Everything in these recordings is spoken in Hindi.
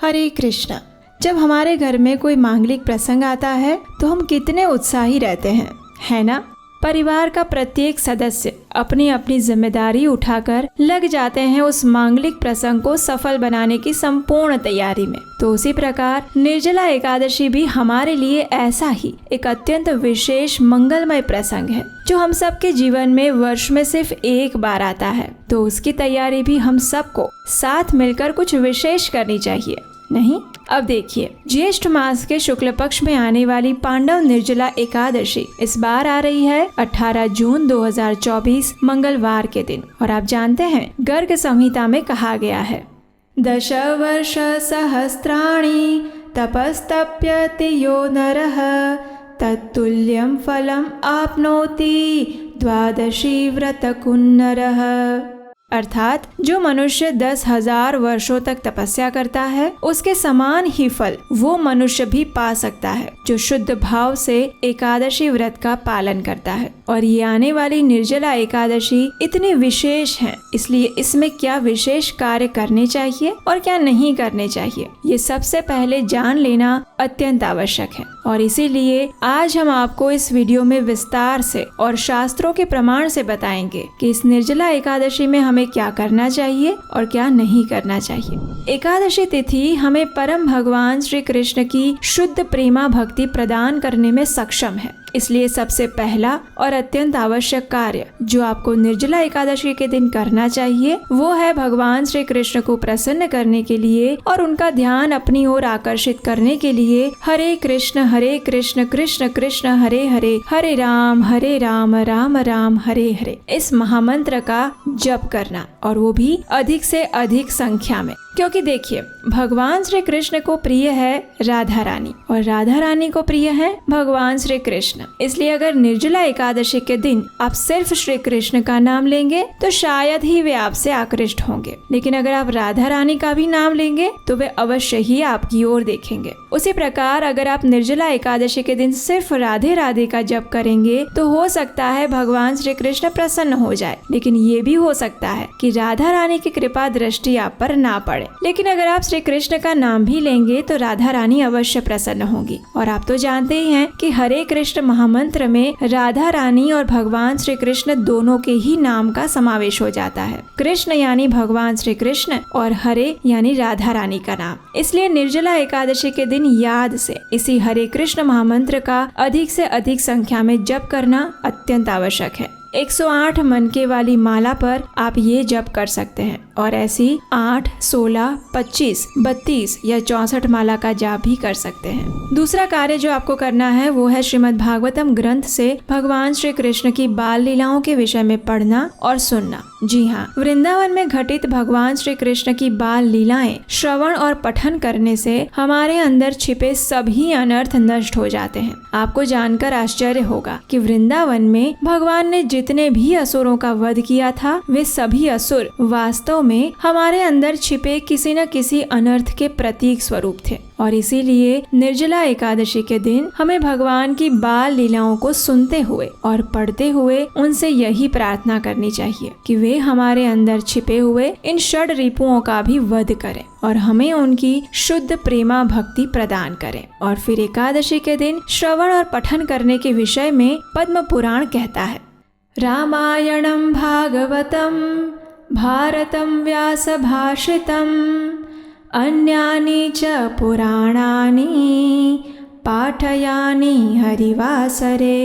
हरे कृष्णा। जब हमारे घर में कोई मांगलिक प्रसंग आता है तो हम कितने उत्साही रहते हैं, है ना। परिवार का प्रत्येक सदस्य अपनी अपनी जिम्मेदारी उठाकर लग जाते हैं उस मांगलिक प्रसंग को सफल बनाने की संपूर्ण तैयारी में। तो उसी प्रकार निर्जला एकादशी भी हमारे लिए ऐसा ही एक अत्यंत विशेष मंगलमय प्रसंग है जो हम सबके जीवन में वर्ष में सिर्फ एक बार आता है। तो उसकी तैयारी भी हम सबको साथ मिलकर कुछ विशेष करनी चाहिए, नहीं। अब देखिए, ज्येष्ठ मास के शुक्ल पक्ष में आने वाली पांडव निर्जला एकादशी इस बार आ रही है 18 जून 2024 मंगलवार के दिन। और आप जानते हैं, गर्ग संहिता में कहा गया है 10 वर्ष सहस्राणि तपस्तप्यति यो नरः तत्तुल्यं फलम् आप्नोति द्वादशी व्रत कुन्नरः। अर्थात जो मनुष्य 10,000 वर्षों तक तपस्या करता है उसके समान ही फल वो मनुष्य भी पा सकता है जो शुद्ध भाव से एकादशी व्रत का पालन करता है। और ये आने वाली निर्जला एकादशी इतनी विशेष है, इसलिए इसमें क्या विशेष कार्य करने चाहिए और क्या नहीं करने चाहिए ये सबसे पहले जान लेना अत्यंत आवश्यक है। और इसीलिए आज हम आपको इस वीडियो में विस्तार से और शास्त्रों के प्रमाण से बताएंगे कि इस निर्जला एकादशी में हमें क्या करना चाहिए और क्या नहीं करना चाहिए। एकादशी तिथि हमें परम भगवान श्री कृष्ण की शुद्ध प्रेमा भक्ति प्रदान करने में सक्षम है। इसलिए सबसे पहला और अत्यंत आवश्यक कार्य जो आपको निर्जला एकादशी के दिन करना चाहिए वो है भगवान श्री कृष्ण को प्रसन्न करने के लिए और उनका ध्यान अपनी ओर आकर्षित करने के लिए हरे कृष्ण कृष्ण कृष्ण हरे हरे, हरे राम राम राम हरे हरे इस महामंत्र का जप करना, और वो भी अधिक से अधिक संख्या में। क्योंकि देखिए, भगवान श्री कृष्ण को प्रिय है राधा रानी और राधा रानी को प्रिय है भगवान श्री कृष्ण। इसलिए अगर निर्जला एकादशी के दिन आप सिर्फ श्री कृष्ण का नाम लेंगे तो शायद ही वे आपसे आकृष्ट होंगे, लेकिन अगर आप राधा रानी का भी नाम लेंगे तो वे अवश्य ही आपकी ओर देखेंगे। उसी प्रकार अगर आप निर्जला एकादशी के दिन सिर्फ राधे राधे का जप करेंगे तो हो सकता है भगवान श्री कृष्ण प्रसन्न हो जाए, लेकिन ये भी हो सकता है कि राधा रानी की कृपा दृष्टि आप पर ना पड़े। लेकिन अगर आप श्री कृष्ण का नाम भी लेंगे तो राधा रानी अवश्य प्रसन्न होंगी। और आप तो जानते ही हैं कि हरे कृष्ण महामंत्र में राधा रानी और भगवान श्री कृष्ण दोनों के ही नाम का समावेश हो जाता है। कृष्ण यानी भगवान श्री कृष्ण और हरे यानी राधा रानी का नाम। इसलिए निर्जला एकादशी के दिन याद से इसी हरे कृष्ण महामंत्र का अधिक से अधिक संख्या में जप करना अत्यंत आवश्यक है। 108 मनके वाली माला पर आप ये जप कर सकते हैं और ऐसी 8, 16, 25, 32 या 64 माला का जाप भी कर सकते हैं। दूसरा कार्य जो आपको करना है वो है श्रीमद् भागवतम ग्रंथ से भगवान श्री कृष्ण की बाल लीलाओं के विषय में पढ़ना और सुनना। जी हाँ, वृंदावन में घटित भगवान श्री कृष्ण की बाल लीलाएं श्रवण और पठन करने से हमारे अंदर छिपे सभी अनर्थ नष्ट हो जाते हैं। आपको जानकर आश्चर्य होगा कि वृंदावन में भगवान ने जितने भी असुरों का वध किया था वे सभी असुर वास्तव में हमारे अंदर छिपे किसी न किसी अनर्थ के प्रतीक स्वरूप थे। और इसीलिए निर्जला एकादशी के दिन हमें भगवान की बाल लीलाओं को सुनते हुए और पढ़ते हुए उनसे यही प्रार्थना करनी चाहिए कि वे हमारे अंदर छिपे हुए इन षड रिपुओं का भी वध करें और हमें उनकी शुद्ध प्रेमा भक्ति प्रदान करें। और फिर एकादशी के दिन श्रवण और पठन करने के विषय में पद्म पुराण कहता है, रामायणं भागवतं भारतं व्यास भाषितम् अन्यानि च पुराणानि पाठयानि हरिवासरे।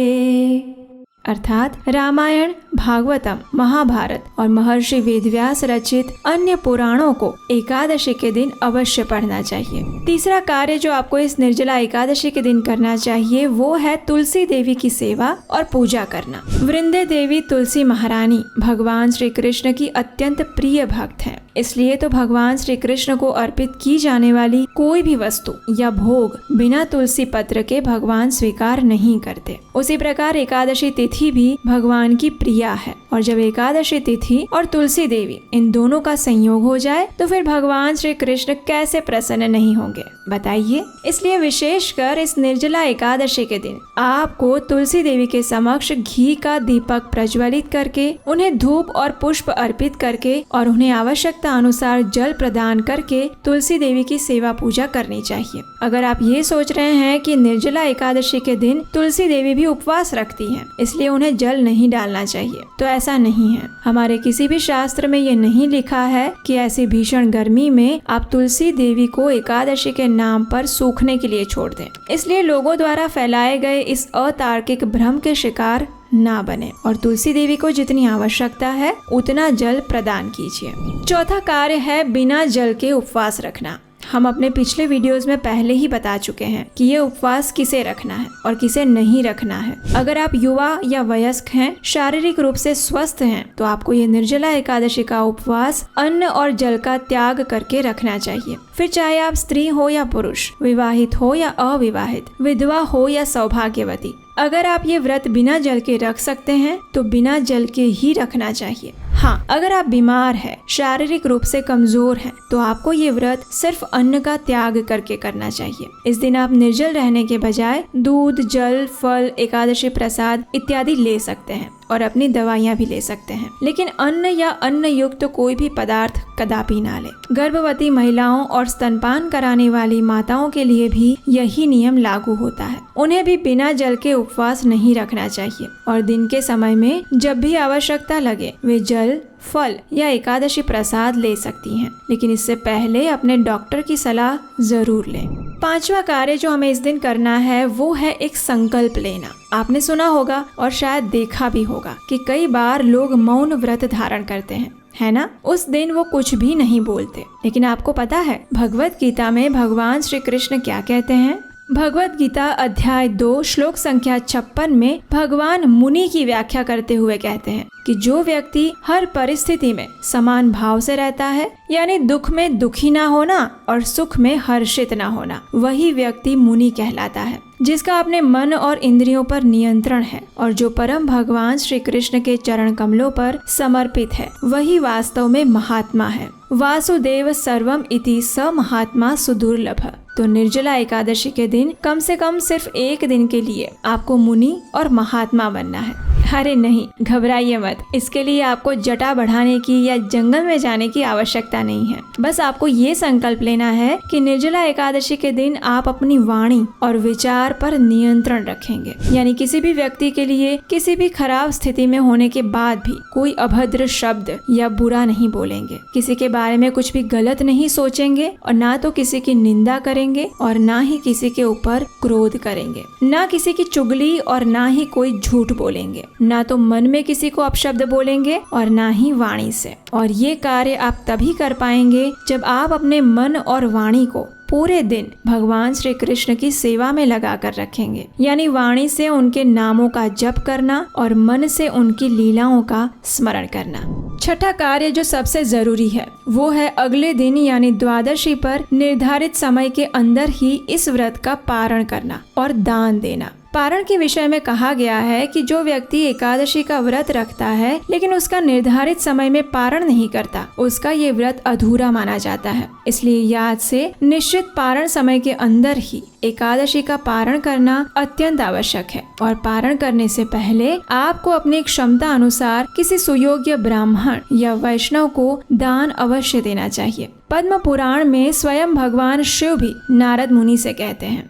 अर्थात रामायण, भागवतम, महाभारत और महर्षि वेदव्यास रचित अन्य पुराणों को एकादशी के दिन अवश्य पढ़ना चाहिए। तीसरा कार्य जो आपको इस निर्जला एकादशी के दिन करना चाहिए वो है तुलसी देवी की सेवा और पूजा करना। वृंदे देवी तुलसी महारानी भगवान श्री कृष्ण की अत्यंत प्रिय भक्त हैं। इसलिए तो भगवान श्री कृष्ण को अर्पित की जाने वाली कोई भी वस्तु या भोग बिना तुलसी पत्र के भगवान स्वीकार नहीं करते। उसी प्रकार एकादशी तिथि भी भगवान की प्रिया है और जब एकादशी तिथि और तुलसी देवी इन दोनों का संयोग हो जाए तो फिर भगवान श्री कृष्ण कैसे प्रसन्न नहीं होंगे, बताइए। इसलिए विशेषकर इस निर्जला एकादशी के दिन आपको तुलसी देवी के समक्ष घी का दीपक प्रज्वलित करके, उन्हें धूप और पुष्प अर्पित करके और उन्हें आवश्यकता अनुसार जल प्रदान करके तुलसी देवी की सेवा पूजा करनी चाहिए। अगर आप ये सोच रहे हैं कि निर्जला एकादशी के दिन तुलसी देवी भी उपवास रखती हैं, इसलिए उन्हें जल नहीं डालना चाहिए, तो ऐसा नहीं है। हमारे किसी भी शास्त्र में ये नहीं लिखा है कि ऐसी भीषण गर्मी में आप तुलसी देवी को एकादशी के नाम पर सूखने के लिए छोड़ दें। इसलिए लोगों द्वारा फैलाए गए इस अतार्किक भ्रम के शिकार ना बने और तुलसी देवी को जितनी आवश्यकता है उतना जल प्रदान कीजिए। चौथा कार्य है बिना जल के उपवास रखना। हम अपने पिछले वीडियोस में पहले ही बता चुके हैं कि ये उपवास किसे रखना है और किसे नहीं रखना है। अगर आप युवा या वयस्क हैं, शारीरिक रूप से स्वस्थ हैं, तो आपको ये निर्जला एकादशी का उपवास अन्न और जल का त्याग करके रखना चाहिए। फिर चाहे आप स्त्री हो या पुरुष, विवाहित हो या अविवाहित, विधवा हो या सौभाग्यवती, अगर आप ये व्रत बिना जल के रख सकते हैं तो बिना जल के ही रखना चाहिए। हाँ, अगर आप बीमार हैं, शारीरिक रूप से कमजोर हैं, तो आपको ये व्रत सिर्फ अन्न का त्याग करके करना चाहिए। इस दिन आप निर्जल रहने के बजाय दूध, जल, फल, एकादशी प्रसाद इत्यादि ले सकते हैं और अपनी दवाइयाँ भी ले सकते हैं, लेकिन अन्न या अन्न युक्त कोई भी पदार्थ कदापि ना ले। गर्भवती महिलाओं और स्तनपान कराने वाली माताओं के लिए भी यही नियम लागू होता है। उन्हें भी बिना जल के उपवास नहीं रखना चाहिए और दिन के समय में जब भी आवश्यकता लगे वे जल, फल या एकादशी प्रसाद ले सकती हैं, लेकिन इससे पहले अपने डॉक्टर की सलाह जरूर लें। पांचवा कार्य जो हमें इस दिन करना है वो है एक संकल्प लेना। आपने सुना होगा और शायद देखा भी होगा कि कई बार लोग मौन व्रत धारण करते हैं, है ना। उस दिन वो कुछ भी नहीं बोलते, लेकिन आपको पता है भगवत गीता में भगवान श्री कृष्ण क्या कहते हैं। भगवत गीता अध्याय 2 श्लोक संख्या 56 में भगवान मुनि की व्याख्या करते हुए कहते हैं कि जो व्यक्ति हर परिस्थिति में समान भाव से रहता है, यानी दुख में दुखी ना होना और सुख में हर्षित ना होना, वही व्यक्ति मुनि कहलाता है। जिसका अपने मन और इंद्रियों पर नियंत्रण है और जो परम भगवान श्री कृष्ण के चरण कमलों पर समर्पित है, वही वास्तव में महात्मा है। वासुदेव सर्वम इति स महात्मा सुदुर्लभ। तो निर्जला एकादशी के दिन कम से कम सिर्फ एक दिन के लिए आपको मुनि और महात्मा बनना है। अरे नहीं, घबराइए मत। इसके लिए आपको जटा बढ़ाने की या जंगल में जाने की आवश्यकता नहीं है। बस आपको ये संकल्प लेना है कि निर्जला एकादशी के दिन आप अपनी वाणी और विचार पर नियंत्रण रखेंगे, यानी किसी भी व्यक्ति के लिए किसी भी खराब स्थिति में होने के बाद भी कोई अभद्र शब्द या बुरा नहीं बोलेंगे, किसी के बारे में कुछ भी गलत नहीं सोचेंगे और ना तो किसी की निंदा करेंगे और ना ही किसी के ऊपर क्रोध करेंगे, ना किसी की चुगली और ना ही कोई झूठ बोलेंगे, ना तो मन में किसी को अपशब्द बोलेंगे और ना ही वाणी से। और ये कार्य आप तभी कर पाएंगे जब आप अपने मन और वाणी को पूरे दिन भगवान श्री कृष्ण की सेवा में लगा कर रखेंगे, यानी वाणी से उनके नामों का जप करना और मन से उनकी लीलाओं का स्मरण करना। छठा कार्य जो सबसे जरूरी है वो है अगले दिन यानी द्वादशी पर निर्धारित समय के अंदर ही इस व्रत का पारण करना और दान देना। पारण के विषय में कहा गया है कि जो व्यक्ति एकादशी का व्रत रखता है लेकिन उसका निर्धारित समय में पारण नहीं करता, उसका ये व्रत अधूरा माना जाता है। इसलिए याद से निश्चित पारण समय के अंदर ही एकादशी का पारण करना अत्यंत आवश्यक है। और पारण करने से पहले आपको अपनी क्षमता अनुसार किसी सुयोग्य ब्राह्मण या वैष्णव को दान अवश्य देना चाहिए। पद्म पुराण में स्वयं भगवान शिव भी नारद मुनि से कहते हैं,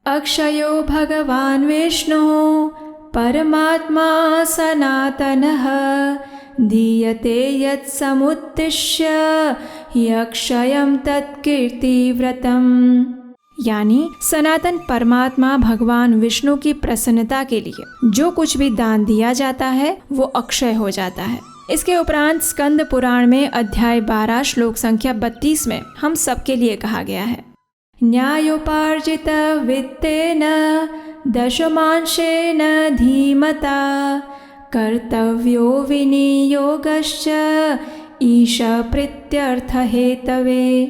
अक्षयो भगवान विष्णु परमात्मा सनातनः दीयते यत् समुद्दिश्य यक्षयं तत्कीर्तिव्रतम्। यानी सनातन परमात्मा भगवान विष्णु की प्रसन्नता के लिए जो कुछ भी दान दिया जाता है वो अक्षय हो जाता है। इसके उपरांत स्कंद पुराण में अध्याय 12 श्लोक संख्या 32 में हम सबके लिए कहा गया है, न्यायोपार्जित वित्तेन दशमांशेन धीमता कर्तव्यो विनियोगश्च ईश प्रीत्यर्थ हेतवे।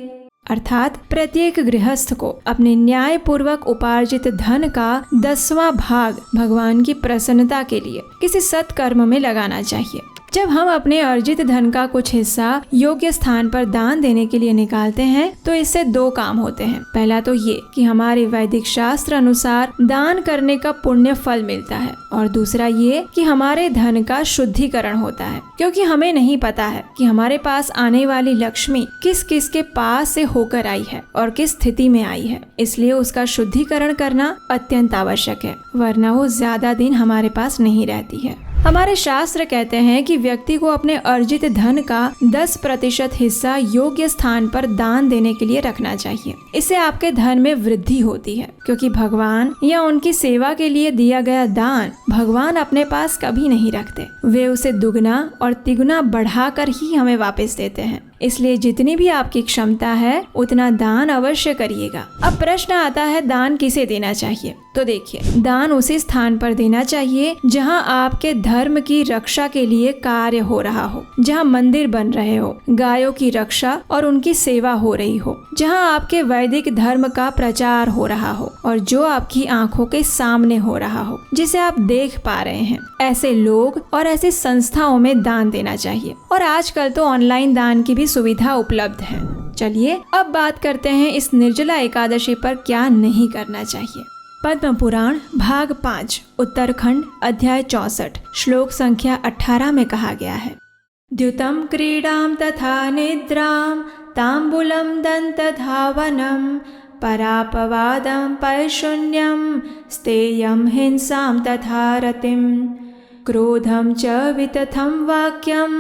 अर्थात प्रत्येक गृहस्थ को अपने न्याय पूर्वक उपार्जित धन का 10वां भाग भगवान की प्रसन्नता के लिए किसी सत्कर्म में लगाना चाहिए। जब हम अपने अर्जित धन का कुछ हिस्सा योग्य स्थान पर दान देने के लिए निकालते हैं तो इससे दो काम होते हैं। पहला तो ये कि हमारे वैदिक शास्त्र अनुसार दान करने का पुण्य फल मिलता है, और दूसरा ये कि हमारे धन का शुद्धिकरण होता है, क्योंकि हमें नहीं पता है कि हमारे पास आने वाली लक्ष्मी किस किस के पास से होकर आई है और किस स्थिति में आई है। इसलिए उसका शुद्धिकरण करना अत्यंत आवश्यक है, वरना वो ज्यादा दिन हमारे पास नहीं रहती है। हमारे शास्त्र कहते हैं कि व्यक्ति को अपने अर्जित धन का 10% हिस्सा योग्य स्थान पर दान देने के लिए रखना चाहिए। इससे आपके धन में वृद्धि होती है, क्योंकि भगवान या उनकी सेवा के लिए दिया गया दान भगवान अपने पास कभी नहीं रखते। वे उसे दुगना और तिगुना बढ़ाकर ही हमें वापस देते हैं। इसलिए जितनी भी आपकी क्षमता है उतना दान अवश्य करिएगा। अब प्रश्न आता है, दान किसे देना चाहिए? तो देखिए, दान उसी स्थान पर देना चाहिए जहां आपके धर्म की रक्षा के लिए कार्य हो रहा हो, जहां मंदिर बन रहे हो, गायों की रक्षा और उनकी सेवा हो रही हो, जहां आपके वैदिक धर्म का प्रचार हो रहा हो और जो आपकी आंखों के सामने हो रहा हो, जिसे आप देख पा रहे हैं। ऐसे लोग और ऐसी संस्थाओं में दान देना चाहिए। और आजकल तो ऑनलाइन दान की भी सुविधा उपलब्ध है। चलिए अब बात करते हैं इस निर्जला एकादशी पर क्या नहीं करना चाहिए। पद्म पुराण भाग 5 उत्तरखंड अध्याय 64 श्लोक संख्या 18 में कहा गया है, द्युतं क्रीडां तथा निद्रां तांबूलं दन्तधावनं परापवादं पैशून्यं स्तेयं हिंसां तथा रतिं क्रोधं च वितथं वाक्यं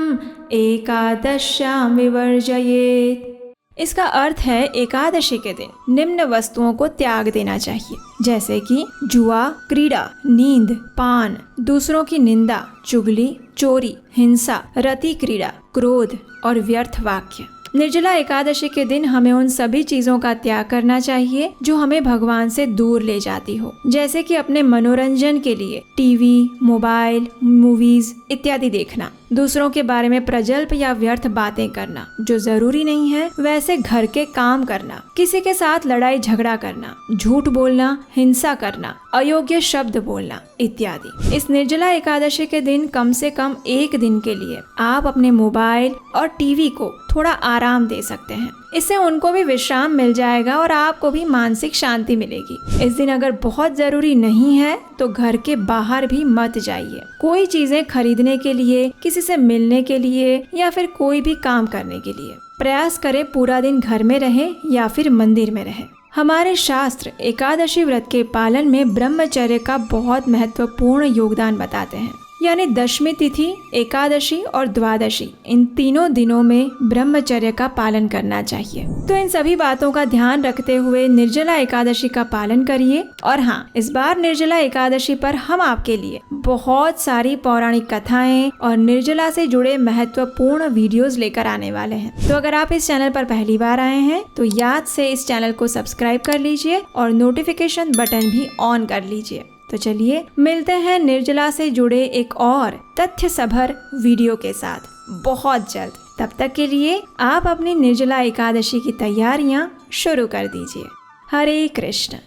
एकादश्यां विवर्जयेत्। इसका अर्थ है एकादशी के दिन निम्न वस्तुओं को त्याग देना चाहिए, जैसे कि जुआ, क्रीड़ा, नींद, पान, दूसरों की निंदा, चुगली, चोरी, हिंसा, रति क्रीड़ा, क्रोध और व्यर्थ वाक्य। निर्जला एकादशी के दिन हमें उन सभी चीजों का त्याग करना चाहिए जो हमें भगवान से दूर ले जाती हो, जैसे कि अपने मनोरंजन के लिए टीवी, मोबाइल, मूवीज इत्यादि देखना, दूसरों के बारे में प्रजल्प या व्यर्थ बातें करना जो जरूरी नहीं है, वैसे घर के काम करना, किसी के साथ लड़ाई झगड़ा करना, झूठ बोलना, हिंसा करना, अयोग्य शब्द बोलना इत्यादि। इस निर्जला एकादशी के दिन कम से कम एक दिन के लिए आप अपने मोबाइल और टीवी को थोड़ा आराम दे सकते हैं। इससे उनको भी विश्राम मिल जाएगा और आपको भी मानसिक शांति मिलेगी। इस दिन अगर बहुत जरूरी नहीं है तो घर के बाहर भी मत जाइए। कोई चीजें खरीदने के लिए, किसी से मिलने के लिए या फिर कोई भी काम करने के लिए प्रयास करें पूरा दिन घर में रहे या फिर मंदिर में रहे। हमारे शास्त्र एकादशी व्रत के पालन में ब्रह्मचर्य का बहुत महत्वपूर्ण योगदान बताते हैं। यानी दशमी तिथि, एकादशी और द्वादशी, इन तीनों दिनों में ब्रह्मचर्य का पालन करना चाहिए। तो इन सभी बातों का ध्यान रखते हुए निर्जला एकादशी का पालन करिए। और हाँ, इस बार निर्जला एकादशी पर हम आपके लिए बहुत सारी पौराणिक कथाएं और निर्जला से जुड़े महत्वपूर्ण वीडियोस लेकर आने वाले हैं। तो अगर आप इस चैनल पर पहली बार आए हैं तो याद से इस चैनल को सब्सक्राइब कर लीजिए और नोटिफिकेशन बटन भी ऑन कर लीजिए। तो चलिए मिलते हैं निर्जला से जुड़े एक और तथ्य सभर वीडियो के साथ बहुत जल्द। तब तक के लिए आप अपनी निर्जला एकादशी की तैयारियां शुरू कर दीजिए। हरे कृष्ण।